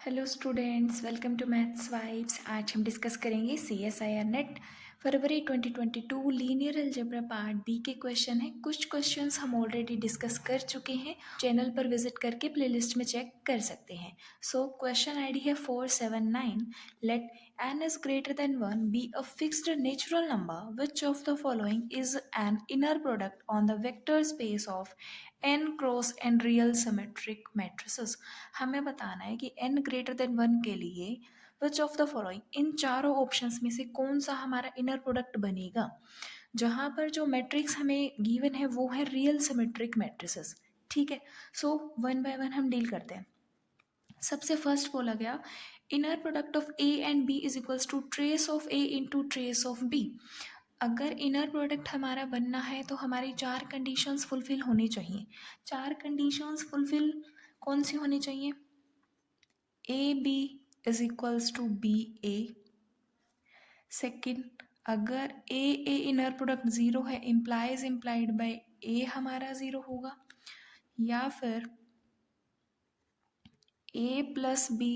Hello students, welcome to maths vibes. आज हम discuss करेंगे CSIR नेट फरवरी 2022 लीनियर अलजेब्रा पार्ट बी के क्वेश्चन है। कुछ क्वेश्चंस हम ऑलरेडी डिस्कस कर चुके हैं, चैनल पर विजिट करके प्लेलिस्ट में चेक कर सकते हैं। सो क्वेश्चन आईडी है 479। Let n is greater than 1 be a fixed natural number. Which of the following is an inner product on the vector space of n cross n real symmetric matrices? हमें बताना है कि n greater than 1 के लिए which of the following, इन चारों options में से कौन सा हमारा इनर प्रोडक्ट बनेगा, जहां पर जो मैट्रिक्स हमें गिवन है वो है रियल सिमेट्रिक मैट्रिसेस। ठीक है, सो वन बाय वन हम डील करते हैं। सबसे फर्स्ट बोला गया inner product of A and B is equals to trace of A into trace of B. अगर इनर प्रोडक्ट हमारा बनना है तो हमारी चार कंडीशंस फुलफिल होनी चाहिए। चार कंडीशंस फुलफिल कौन सी होनी चाहिए? A B is equals to B A. Second, अगर ए इनर प्रोडक्ट ज़ीरो है, इम्प्लाइज इम्प्लाइड बाय ए हमारा ज़ीरो होगा। या फिर ए प्लस बी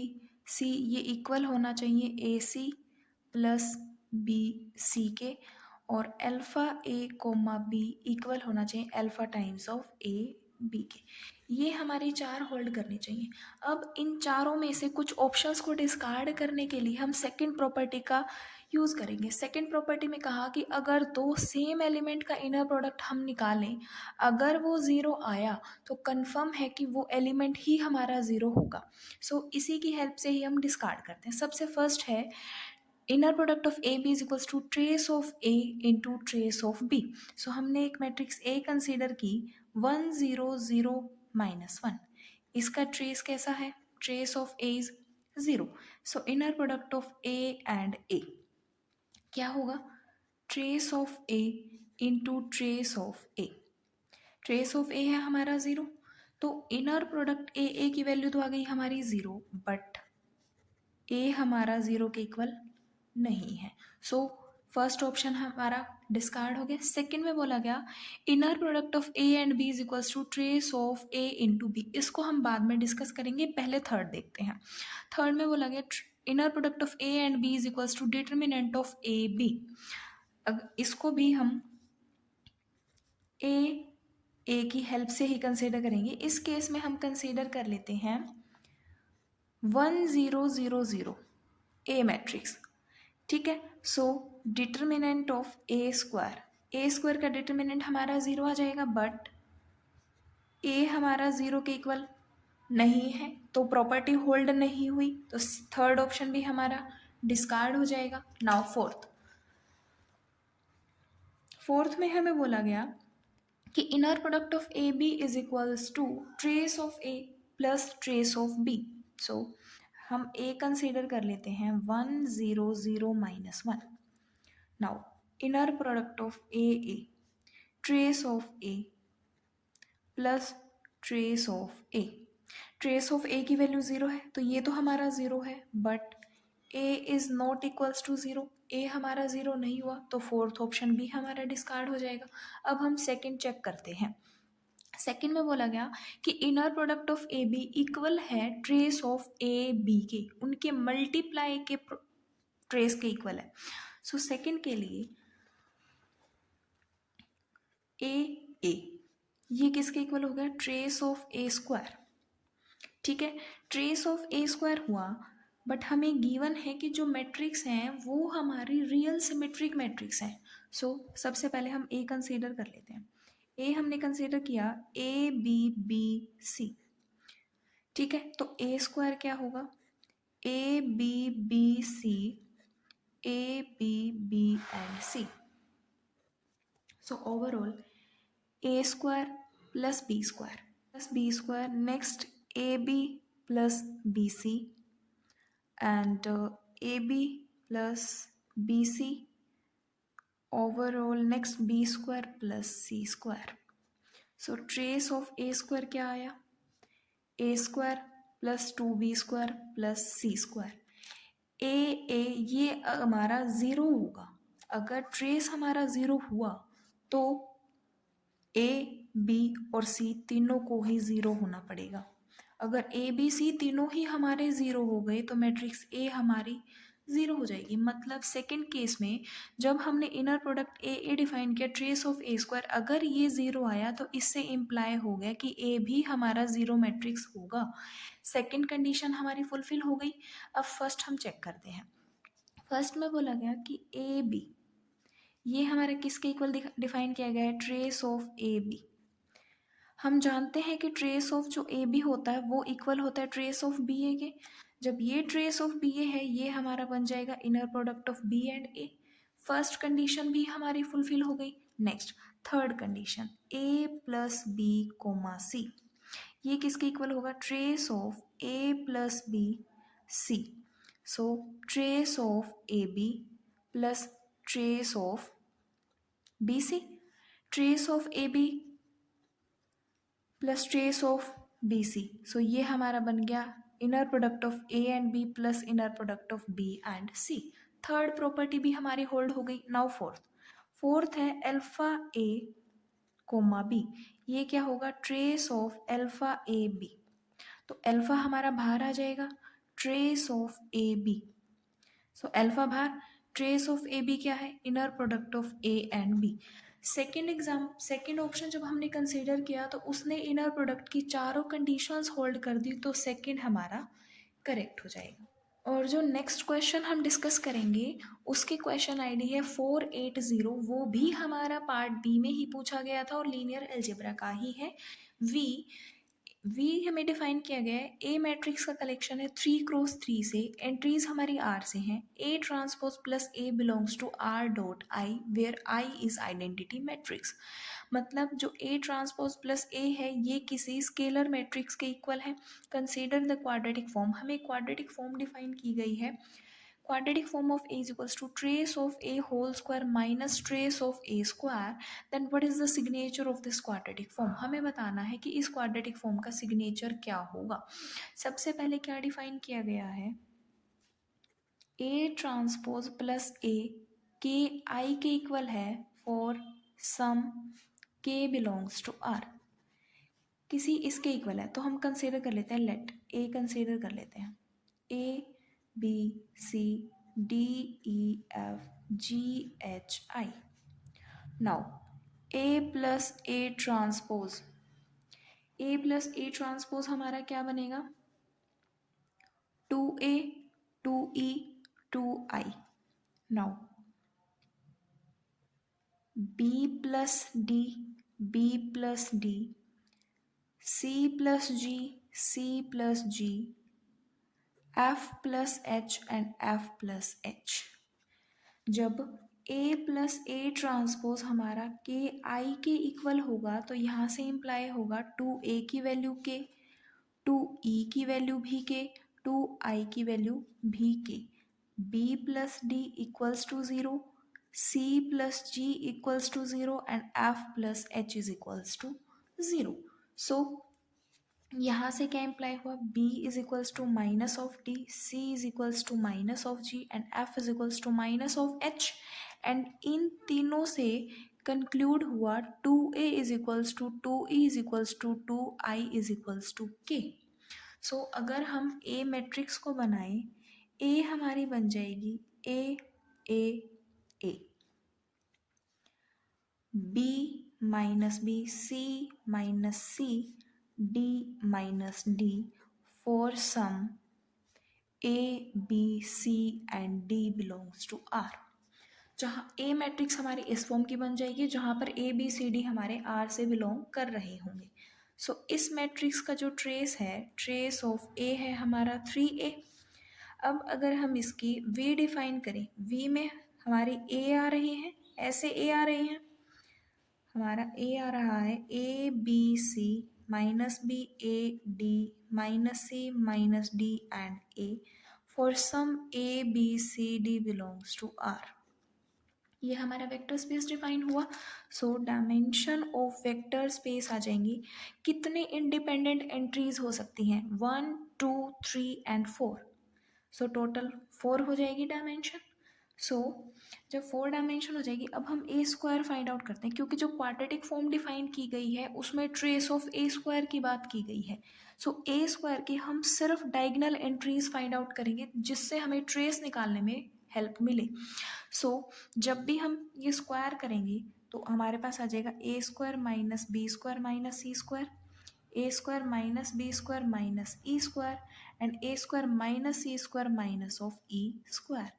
सी ये इक्वल होना चाहिए ए सी प्लस बी सी के, और alpha A comma B equal होना चाहिए alpha times of A B के। ये हमारी चार होल्ड करनी चाहिए। अब इन चारों में से कुछ ऑप्शंस को डिस्कार्ड करने के लिए हम सेकंड प्रॉपर्टी का यूज़ करेंगे। सेकंड प्रॉपर्टी में कहा कि अगर दो सेम एलिमेंट का इनर प्रोडक्ट हम निकालें, अगर वो ज़ीरो आया तो कंफर्म है कि वो एलिमेंट ही हमारा ज़ीरो होगा। सो इसी की हेल्प से ही हम डिस्कार्ड करते हैं। सबसे फर्स्ट है inner product of A B is equals to trace of A into trace of B. So हमने एक मैट्रिक्स ए कंसीडर की 1 0 0 -1। इसका ट्रेस कैसा है? Trace of A is 0। So inner product of A and A क्या होगा? Trace of A into trace of A. Trace of A है हमारा 0, तो इनर प्रोडक्ट ए की वैल्यू तो आ गई हमारी 0, बट ए हमारा 0 के इक्वल नहीं है। सो फर्स्ट ऑप्शन हमारा डिस्कार्ड हो गया। सेकंड में बोला गया inner product of A and B is equals to trace of A into B. इसको हम बाद में डिस्कस करेंगे, पहले थर्ड देखते हैं। थर्ड में बोला गया inner product of A and B is equals to determinant of A B. इसको भी हम ए की हेल्प से ही कंसीडर करेंगे। इस केस में हम कंसीडर कर लेते हैं 1 0 0 0 ए मैट्रिक्स। ठीक है, so determinant of A square का डिटर्मिनेंट हमारा 0 आ जाएगा, बट ए हमारा 0 के इक्वल नहीं है, तो प्रॉपर्टी होल्ड नहीं हुई, तो थर्ड ऑप्शन भी हमारा डिस्कार्ड हो जाएगा। नाउ फोर्थ में हमें बोला गया कि inner product of A B is equals to trace of A plus trace of B. So हम ए कंसीडर कर लेते हैं 1 0 0 -1। Now inner product of A trace of A plus trace of A. Trace of A की value 0 है, तो ये तो हमारा 0 है, but A is not equals to 0। A हमारा 0 नहीं हुआ, तो फोर्थ ऑप्शन भी हमारा डिस्कार्ड हो जाएगा। अब हम सेकंड चेक करते हैं। सेकंड में बोला गया कि inner product of A B equal है ट्रेस ऑफ ए बी के, उनके मल्टीप्लाई के ट्रेस के इक्वल है। सो सेकंड के लिए ए ये किसके इक्वल हो गया? Trace of A square. ठीक है, ट्रेस ऑफ ए स्क्वायर हुआ, बट हमें गिवन है कि जो मैट्रिक्स हैं वो हमारी रियल सिमेट्रिक मैट्रिक्स हैं। सो सबसे पहले हम ए कंसीडर कर लेते हैं। ए हमने कंसीडर किया ए बी बी सी। ठीक है, तो ए स्क्वायर क्या होगा? A B B C, A B B and C. So overall A square plus B square, next A B plus B C and A B plus B C, overall next B square plus C square. So trace of A square क्या आया? A square plus 2b square plus C square. ए ये हमारा 0 होगा। अगर trace हमारा 0 हुआ तो ए बी और सी तीनों को ही 0 होना पड़ेगा। अगर ए बी सी तीनों ही हमारे ज़ीरो हो गए तो मैट्रिक्स ए हमारी ज़ीरो हो जाएगी। मतलब सेकंड केस में जब हमने इनर प्रोडक्ट ए डिफाइन किया ट्रेस ऑफ ए स्क्वायर, अगर ये ज़ीरो आया तो इससे इम्प्लाई हो गया कि ए भी हमारा ज़ीरो मैट्रिक्स होगा। सेकंड कंडीशन हमारी फुलफिल हो गई। अब फर्स्ट हम चेक करते हैं। फर्स्ट में बोला गया कि ए बी, ये हमारा किसके इक्वल डिफाइन किया गया है, ट्रेस ऑफ ए बी। हम जानते हैं कि ट्रेस ऑफ जो ए बी होता है वो इक्वल होता है ट्रेस ऑफ बी ए के। जब ये ट्रेस ऑफ बी ए है, ये हमारा बन जाएगा inner product of B and A. First condition भी हमारी फुलफिल हो गई। Next third condition, A plus B comma C, ये किसके इक्वल होगा, trace of A plus B C. So trace of A B plus trace of B C, trace of A B plus trace of B C. So ये हमारा बन गया inner product of A and B plus inner product of B and C. Third property भी हमारी hold हो गई। Now fourth है alpha A comma B, ये क्या होगा, trace of alpha A B. तो अल्फा हमारा बाहर आ जाएगा, trace of A B. So alpha बाहर, ट्रेस ऑफ ए बी क्या है, inner product of A and B. Second option जब हमने कंसीडर किया तो उसने इनर प्रोडक्ट की चारों कंडीशंस होल्ड कर दी, तो सेकेंड हमारा करेक्ट हो जाएगा। और जो नेक्स्ट क्वेश्चन हम डिस्कस करेंगे उसकी क्वेश्चन आईडी है 480, वो भी हमारा पार्ट बी में ही पूछा गया था और लीनियर अलजेब्रा का ही है। वी हमें डिफाइन किया गया है, ए मैट्रिक्स का कलेक्शन है 3x3 से, एंट्रीज हमारी आर से हैं, A transpose plus A belongs to R dot I where I is identity matrix. मतलब जो ए ट्रांसपोज प्लस ए है ये किसी स्केलर मैट्रिक्स के इक्वल है। कंसीडर द क्वाड्रेटिक फॉर्म, हमें क्वाड्रेटिक फॉर्म डिफाइन की गई है। quadratic form of a is equals to trace of a whole square minus trace of a square, then what is the signature of this quadratic form। हमें बताना है कि इस quadratic form का signature क्या होगा। सबसे पहले क्या डिफाइन किया गया है, a ट्रांसपोज प्लस a के i के इक्वल है for some k belongs to r, किसी इसके इक्वल है तो हम कंसीडर कर लेते हैं, लेट a कंसीडर कर लेते हैं, a B C D E F G H I। Now A plus A transpose, A plus A transpose हमारा क्या बनेगा, 2A 2E 2I। Now B plus D B plus D, C plus G C plus G, F plus H and F plus H। जब A plus A transpose हमारा के आई के equal होगा तो यहाँ से इम्प्लाई होगा 2A की वैल्यू के, 2E की वैल्यू भी के, 2I की वैल्यू भी के, B plus D equals to 0, C plus G equals to 0 and F plus H is equals to 0। So यहाँ से क्या इम्प्लाई हुआ, B is equals to minus of D, C is equals to minus of G and F is equals to minus of H. And इन तीनों से conclude हुआ 2A is equals to 2E is equals to 2I is equals to K। सो अगर हम A matrix को बनाएं, A हमारी बन जाएगी A A A, B minus B, C minus C, D minus D for sum A B C and D belongs to R। जहाँ A matrix हमारी इस फॉर्म की बन जाएगी जहाँ पर A B C D हमारे R से बिलोंग कर रहे होंगे। सो इस मैट्रिक्स का जो ट्रेस है, ट्रेस ऑफ A है हमारा 3A। अब अगर हम इसकी V डिफाइन करें, V में हमारे A आ रहे हैं, ऐसे A आ रहे हैं, हमारा A आ रहा है A B C minus B A D minus C minus D and A for some A B C D belongs to R। ये हमारा वेक्टर स्पेस डिफाइन हुआ। So dimension of vector space आ जाएंगी, कितने independent entries हो सकती हैं, 1 2 3 and 4। So total 4 हो जाएगी डायमेंशन। सो जब 4 डायमेंशन हो जाएगी, अब हम ए स्क्वायर फाइंड आउट करते हैं, क्योंकि जो क्वाड्रेटिक फॉर्म डिफाइन की गई है उसमें ट्रेस ऑफ ए स्क्वायर की बात की गई है। सो ए स्क्वायर की हम सिर्फ डायगोनल एंट्रीज फाइंड आउट करेंगे जिससे हमें ट्रेस निकालने में हेल्प मिले। सो जब भी हम ये स्क्वायर करेंगे तो हमारे पास आ जाएगा A square minus B square minus C square, A square minus B square minus E square and A square minus C square minus of E square.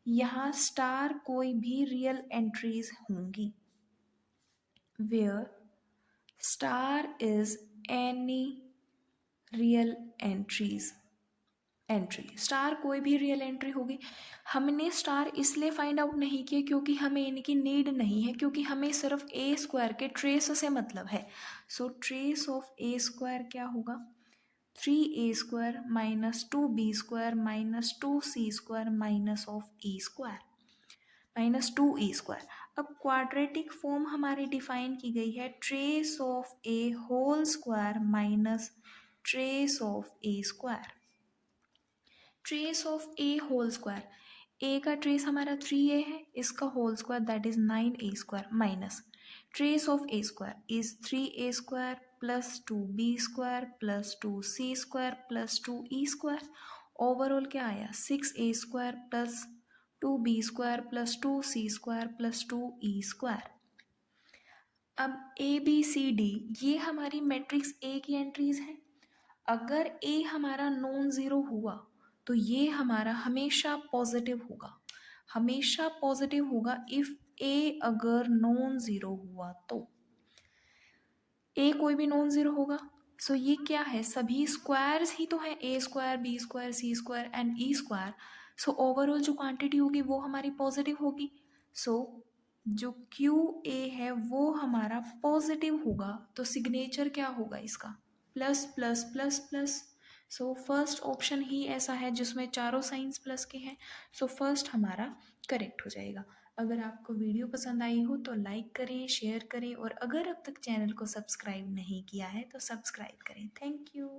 यहाँ स्टार कोई भी रियल एंट्रीज होंगी, where star is any real entry star कोई भी real entry होगी। हमने star इसलिए find out नहीं किया क्योंकि हमें इनकी नीड नहीं है, क्योंकि हमें सिर्फ ए स्क्वायर के ट्रेस से मतलब है। So trace of A square क्या होगा, 3a square minus 2b square minus 2c square minus of E square minus 2e square. अब क्वाड्रेटिक फॉर्म हमारी डिफाइन की गई है trace of A whole square minus trace of A square. Trace of A whole square, A का trace हमारा 3a है, इसका whole square that is 9a square minus trace of A square is 3a square plus 2b square plus 2c square plus 2e square. Overall क्या आया 6a square plus 2b square plus 2c square plus 2e square. अब A B C D ये हमारी matrix A की entries हैं। अगर ए हमारा non zero हुआ तो ये हमारा हमेशा पॉजिटिव होगा, हमेशा पॉजिटिव होगा इफ़ ए अगर नॉन ज़ीरो हुआ तो। ए कोई भी नॉन ज़ीरो होगा, सो ये क्या है, सभी स्क्वायर्स ही तो हैं, A square B square C square and E square. So overall जो क्वांटिटी होगी वो हमारी पॉजिटिव होगी। सो जो क्यू ए है वो हमारा पॉजिटिव होगा, तो सिग्नेचर क्या होगा इसका, plus plus plus plus. So first option ही ऐसा है जिसमें चारों साइंस प्लस के हैं। सो फर्स्ट हमारा करेक्ट हो जाएगा। अगर आपको वीडियो पसंद आई हो तो लाइक करें, शेयर करें और अगर अब तक चैनल को सब्सक्राइब नहीं किया है तो सब्सक्राइब करें। Thank you.